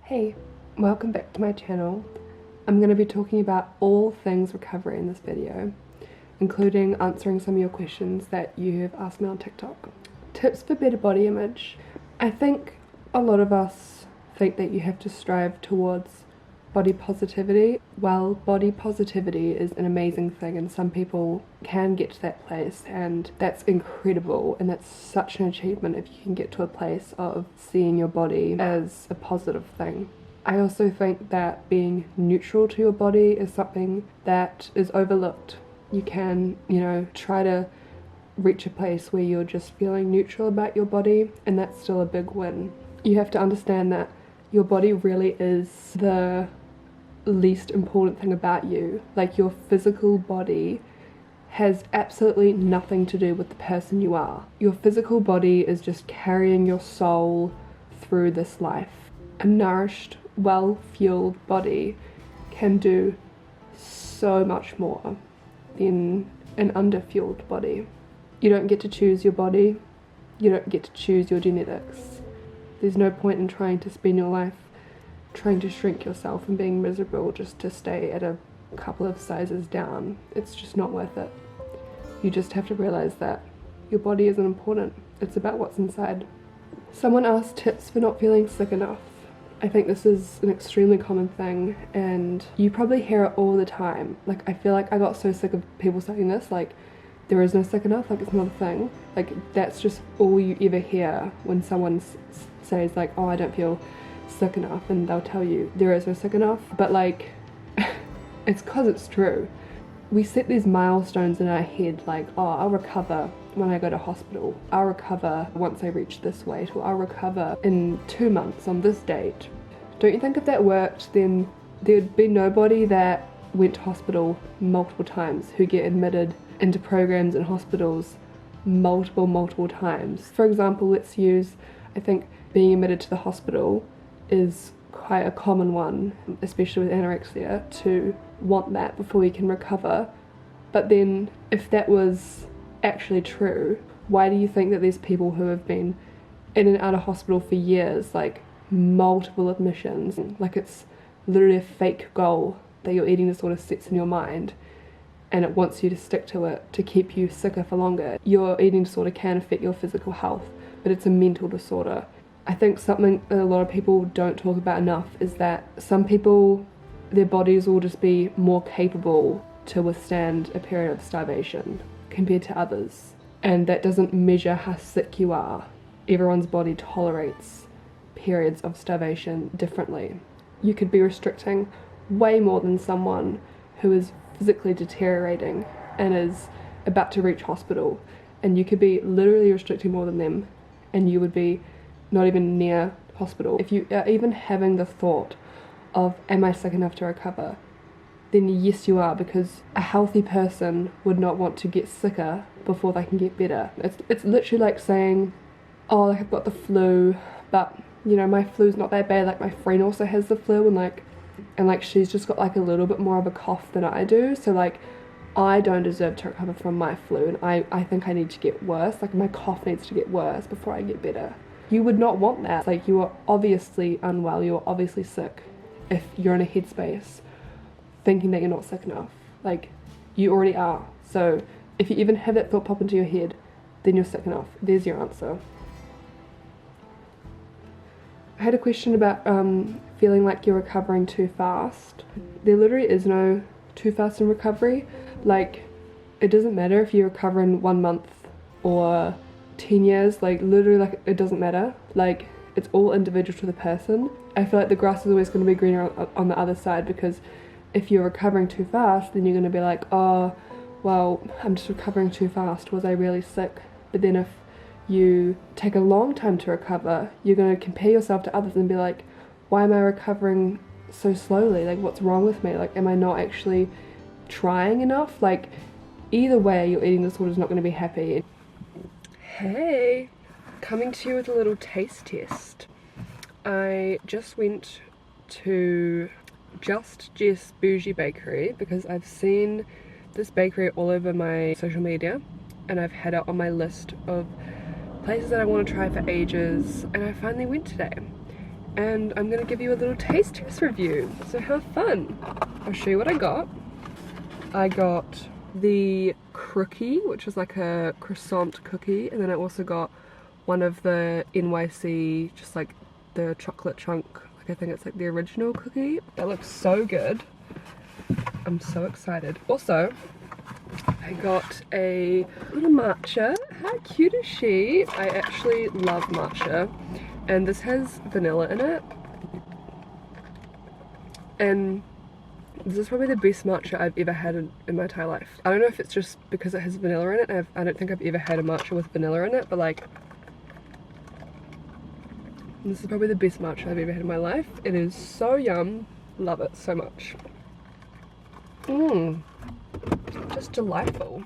Hey, welcome back to my channel. I'm going to be talking about all things recovery in this video, including answering some of your questions that you have asked me on TikTok. Tips for better body image. I think a lot of us think that you have to strive towards body positivity. While body positivity is an amazing thing and some people can get to that place, and that's incredible, and that's such an achievement if you can get to a place of seeing your body as a positive thing. I also think that being neutral to your body is something that is overlooked. You can, try to reach a place where you're just feeling neutral about your body, and that's still a big win. You have to understand that your body really is the least important thing about you. Like, your physical body has absolutely nothing to do with the person you are. Your physical body is just carrying your soul through this life. A nourished, well-fueled body can do so much more than an underfueled body. You don't get to choose your body. You don't get to choose your genetics. There's no point in trying to spend your life trying to shrink yourself and being miserable just to stay at a couple of sizes down. It's just not worth it. You just have to realize that your body isn't important. It's about what's inside. Someone asked tips for not feeling sick enough. I think this is an extremely common thing, and you probably hear it all the time. Like, I feel like I got so sick of people saying this, like, there is no sick enough, like, it's not a thing. Like, that's just all you ever hear when someone says, like, oh, I don't feel sick enough, and they'll tell you there is no sick enough. But like, it's because it's true. We set these milestones in our head, like, oh, I'll recover when I go to hospital, I'll recover once I reach this weight, or I'll recover in 2 months on this date. Don't you think if that worked, then there'd be nobody that went to hospital multiple times, who get admitted into programs in hospitals multiple times. For example, let's use, I think being admitted to the hospital is quite a common one, especially with anorexia, to want that before you can recover. But then if that was actually true, why do you think that there's people who have been in and out of hospital for years, like multiple admissions, like it's literally a fake goal that your eating disorder sets in your mind, and it wants you to stick to it to keep you sicker for longer? Your eating disorder can affect your physical health, but it's a mental disorder. I think something that a lot of people don't talk about enough is that some people, their bodies will just be more capable to withstand a period of starvation compared to others. And that doesn't measure how sick you are. Everyone's body tolerates periods of starvation differently. You could be restricting way more than someone who is physically deteriorating and is about to reach hospital. And you could be literally restricting more than them, and you would be not even near hospital. If you are even having the thought of, am I sick enough to recover, then yes you are, because a healthy person would not want to get sicker before they can get better. It's literally like saying, oh, like, I've got the flu, but my flu's not that bad, like my friend also has the flu, and she's just got like a little bit more of a cough than I do, so like I don't deserve to recover from my flu, and I think I need to get worse, like my cough needs to get worse before I get better. You would not want that. Like, you are obviously unwell, you are obviously sick if you're in a headspace thinking that you're not sick enough. Like, you already are. So if you even have that thought pop into your head, then you're sick enough. There's your answer. I had a question about feeling like you're recovering too fast. There literally is no too fast in recovery. Like, it doesn't matter if you recover in 1 month or 10 years, like literally, like, it doesn't matter. Like, it's all individual to the person. I feel like the grass is always going to be greener on the other side, because if you're recovering too fast, then you're going to be like, oh, well, I'm just recovering too fast, was I really sick? But then if you take a long time to recover, you're going to compare yourself to others and be like, why am I recovering so slowly? Like, what's wrong with me? Like, am I not actually trying enough? Like, either way, your eating disorder is not going to be happy. Hey, coming to you with a little taste test. I just went to Just Jess Bougie Bakery because I've seen this bakery all over my social media, and I've had it on my list of places that I want to try for ages, and I finally went today. and I'm gonna give you a little taste test review, so have fun. I'll show you what I got. I got the Crookie, which is like a croissant cookie, and then I also got one of the NYC, just like the chocolate chunk, like I think it's like the original cookie. That looks so good. I'm so excited. Also, I got a little matcha. How cute is she? I actually love matcha, and this has vanilla in it, and this is probably the best matcha I've ever had in my entire life. I don't know if it's just because it has vanilla in it. I don't think I've ever had a matcha with vanilla in it, but like, this is probably the best matcha I've ever had in my life. It is so yum. Love it so much. Just delightful.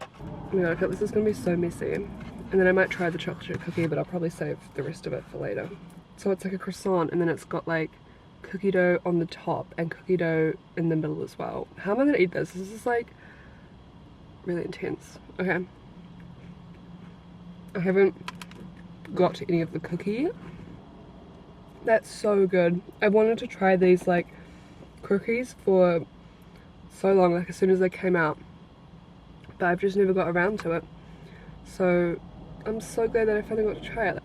Oh my god, I feel like this is going to be so messy. And then I might try the chocolate chip cookie, but I'll probably save the rest of it for later. So it's like a croissant, and then it's got like cookie dough on the top and cookie dough in the middle as well. How am I going to eat this? This is like really intense. Okay. I haven't got any of the cookie. That's so good. I wanted to try these like cookies for so long, like as soon as they came out, but I've just never got around to it. So I'm so glad that I finally got to try it.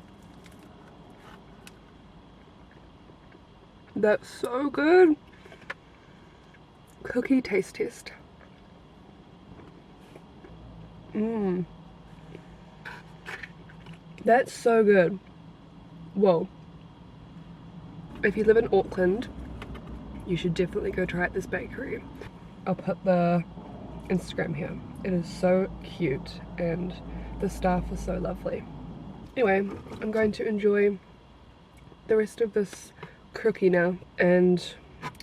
That's so good. Cookie taste test. That's so good. Whoa. If you live in Auckland, you should definitely go try at this bakery. I'll put the Instagram here. It is so cute and the staff are so lovely. Anyway, I'm going to enjoy the rest of this cookie now and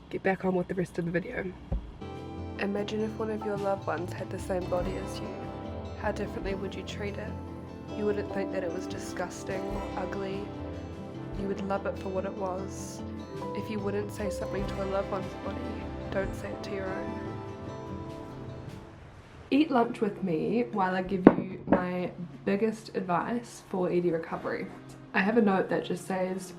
get back on with the rest of the video. Imagine if one of your loved ones had the same body as you. How differently would you treat it? You wouldn't think that it was disgusting or ugly. You would love it for what it was. If you wouldn't say something to a loved one's body, don't say it to your own. Eat lunch with me while I give you my biggest advice for ED recovery. I have a note that just says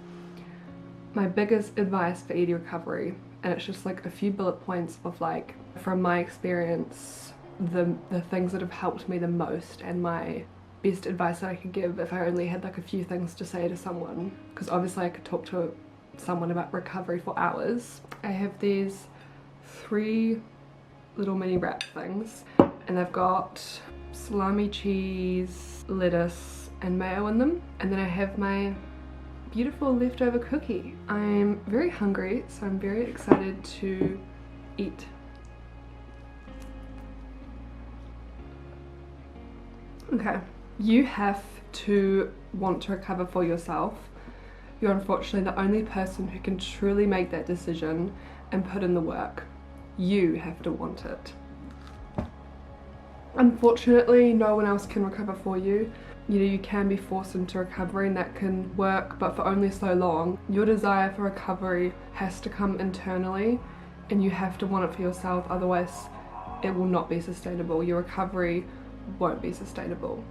my biggest advice for ED recovery, and it's just like a few bullet points of like, from my experience, the things that have helped me the most and my best advice that I could give if I only had like a few things to say to someone, because obviously I could talk to someone about recovery for hours. I have these 3 little mini wrap things, and they've got salami, cheese, lettuce and mayo in them, and then I have my beautiful leftover cookie. I'm very hungry, so I'm very excited to eat. Okay, you have to want to recover for yourself. You're unfortunately the only person who can truly make that decision and put in the work. You have to want it. Unfortunately, no one else can recover for you. You know, you can be forced into recovery and that can work, but for only so long. Your desire for recovery has to come internally and you have to want it for yourself, otherwise it will not be sustainable. Your recovery won't be sustainable.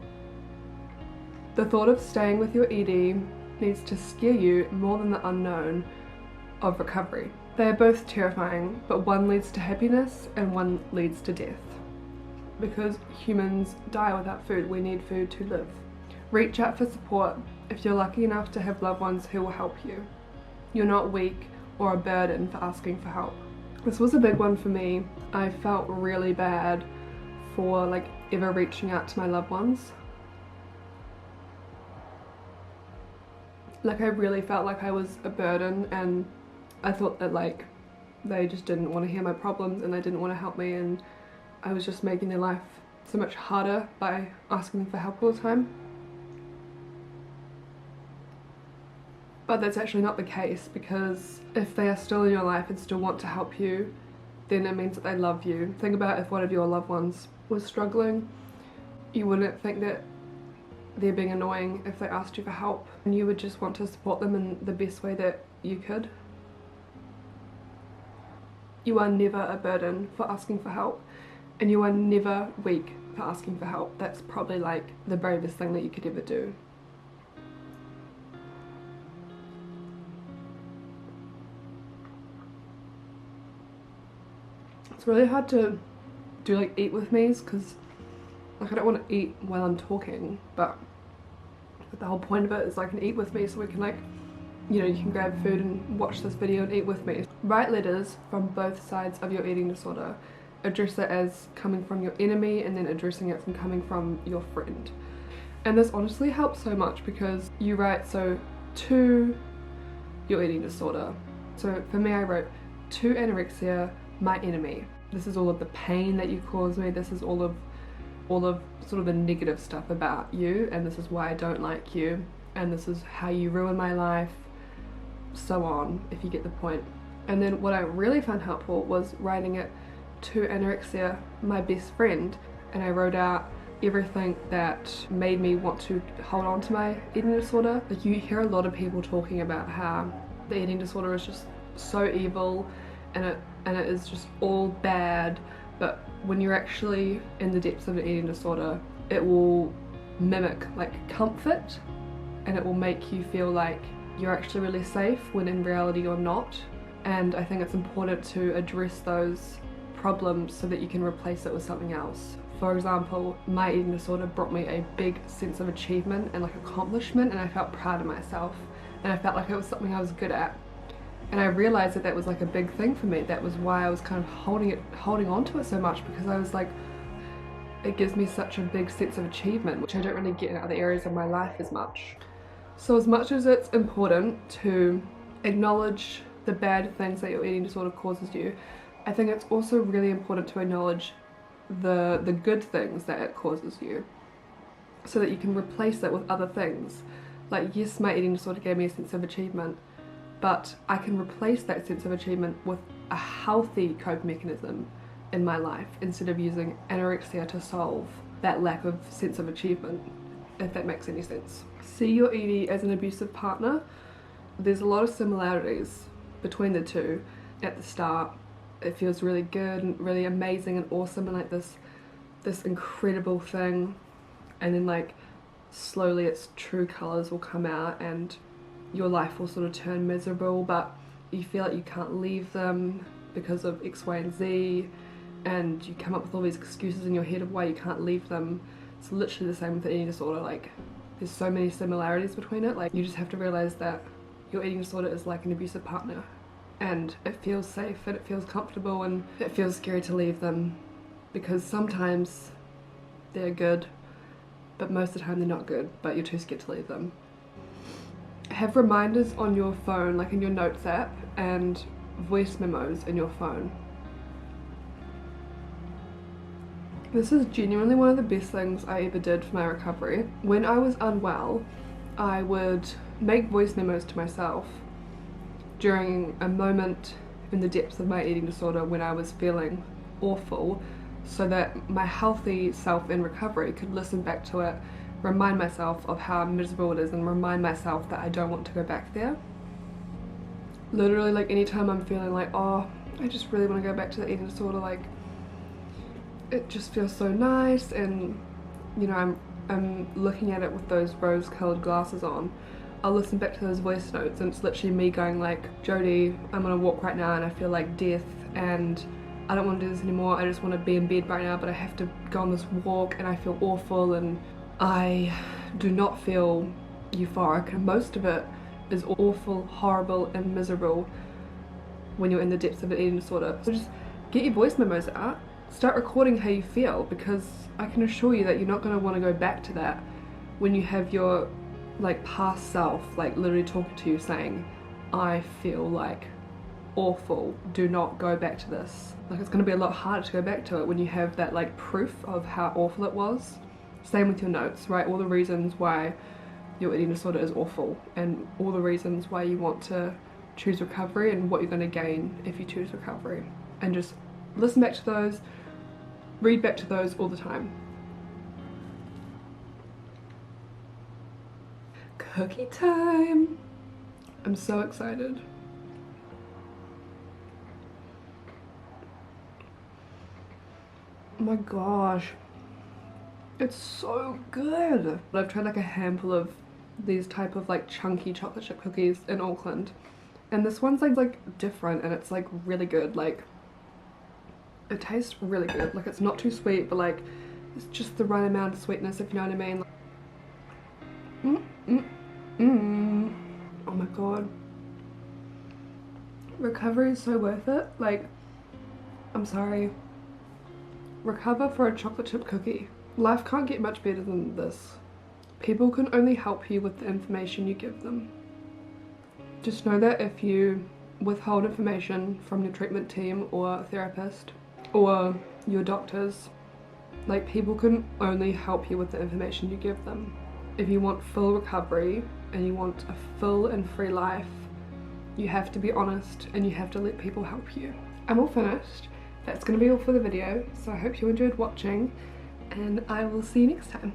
The thought of staying with your ED needs to scare you more than the unknown of recovery. They are both terrifying, but one leads to happiness and one leads to death. Because humans die without food, we need food to live. Reach out for support if you're lucky enough to have loved ones who will help you. You're not weak or a burden for asking for help. This was a big one for me. I felt really bad for like ever reaching out to my loved ones. Like I really felt like I was a burden, and I thought that like they just didn't want to hear my problems and they didn't want to help me, and I was just making their life so much harder by asking them for help all the time. But that's actually not the case, because if they are still in your life and still want to help you, then it means that they love you. Think about if one of your loved ones was struggling, you wouldn't think that they're being annoying if they asked you for help, and you would just want to support them in the best way that you could. You are never a burden for asking for help, and you are never weak for asking for help. That's probably like the bravest thing that you could ever do. It's really hard to do like eat with me's because like I don't want to eat while I'm talking, but the whole point of it is I can eat with me so we can like, you know, you can grab food and watch this video and eat with me. Write letters from both sides of your eating disorder. Address it as coming from your enemy and then addressing it from coming from your friend. And this honestly helps so much because you write so to your eating disorder. So for me I wrote to anorexia, my enemy. This is all of the pain that you cause me. This is all of sort of the negative stuff about you, and this is why I don't like you, and this is how you ruin my life, so on, if you get the point. And then what I really found helpful was writing it to anorexia, my best friend, and I wrote out everything that made me want to hold on to my eating disorder. Like you hear a lot of people talking about how the eating disorder is just so evil and it is just all bad, but when you're actually in the depths of an eating disorder, it will mimic like comfort and it will make you feel like you're actually really safe when in reality you're not. And I think it's important to address those problems so that you can replace it with something else. For example, my eating disorder brought me a big sense of achievement and like accomplishment, and I felt proud of myself and I felt like it was something I was good at. And I realized that that was like a big thing for me. That was why I was kind of holding on to it so much, because I was like, it gives me such a big sense of achievement, which I don't really get in other areas of my life as much. So as much as it's important to acknowledge the bad things that your eating disorder causes you, I think it's also really important to acknowledge the good things that it causes you, so that you can replace it with other things. Like, yes, my eating disorder gave me a sense of achievement, but I can replace that sense of achievement with a healthy coping mechanism in my life instead of using anorexia to solve that lack of sense of achievement, if that makes any sense. See your ED as an abusive partner. There's a lot of similarities between the two. At the start, it feels really good and really amazing and awesome and like this incredible thing, and then like slowly its true colors will come out and your life will sort of turn miserable, but you feel like you can't leave them because of X, Y, and Z, and you come up with all these excuses in your head of why you can't leave them. It's literally the same with the eating disorder. Like, there's so many similarities between it. Like, you just have to realize that your eating disorder is like an abusive partner, and it feels safe and it feels comfortable and it feels scary to leave them, because sometimes they're good, but most of the time they're not good, but you're too scared to leave them. Have reminders on your phone, like in your notes app, and voice memos in your phone. This is genuinely one of the best things I ever did for my recovery. When I was unwell, I would make voice memos to myself during a moment in the depths of my eating disorder when I was feeling awful, so that my healthy self in recovery could listen back to it, remind myself of how miserable it is, and remind myself that I don't want to go back there. Literally, like, anytime I'm feeling like, oh, I just really want to go back to the eating disorder, like, it just feels so nice, and you know, I'm looking at it with those rose-colored glasses on, I'll listen back to those voice notes, and it's literally me going like, Jodie, I'm gonna walk right now and I feel like death, and I don't want to do this anymore, I just want to be in bed right now, but I have to go on this walk and I feel awful and I do not feel euphoric, and most of it is awful, horrible and miserable when you're in the depths of an eating disorder. So just get your voice memos out, start recording how you feel, because I can assure you that you're not going to want to go back to that when you have your like past self like literally talking to you saying, I feel like awful, do not go back to this. Like, it's going to be a lot harder to go back to it when you have that like proof of how awful it was. Same with your notes, right? All the reasons why your eating disorder is awful, and all the reasons why you want to choose recovery, and what you're going to gain if you choose recovery. And just listen back to those, read back to those all the time. Cookie time! I'm so excited. Oh my gosh. It's so good. I've tried like a handful of these type of like chunky chocolate chip cookies in Auckland, and this one's like different, and it's like really good. Like, It tastes really good. Like, it's not too sweet, but like it's just the right amount of sweetness, if you know what I mean. Oh my god. Recovery is so worth it. Like, I'm sorry. Recover for a chocolate chip cookie. Life can't get much better than this. People can only help you with the information you give them. Just know that if you withhold information from your treatment team or therapist or your doctors, like, people can only help you with the information you give them. If you want full recovery and you want a full and free life, you have to be honest and you have to let people help you. I'm all finished. That's going to be all for the video, so I hope you enjoyed watching and I will see you next time.